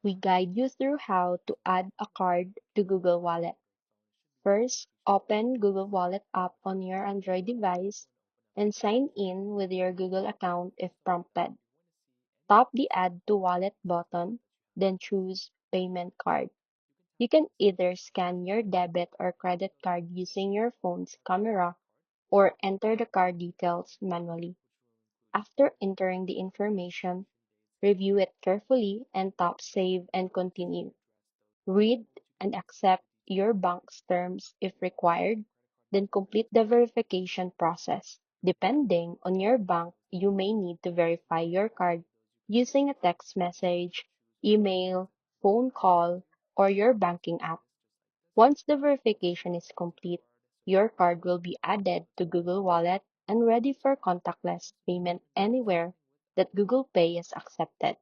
We guide you through how to add a card to Google Wallet. First, open Google Wallet app on your Android device and sign in with your Google account if prompted. Tap the Add to Wallet button, then choose Payment Card. You can either scan your debit or credit card using your phone's camera or enter the card details manually. After entering the information, review it carefully and tap Save and Continue. Read and accept your bank's terms if required, then complete the verification process. Depending on your bank, you may need to verify your card using a text message, email, phone call, or your banking app. Once the verification is complete, your card will be added to Google Wallet and ready for contactless payment anywhere that Google Pay is accepted.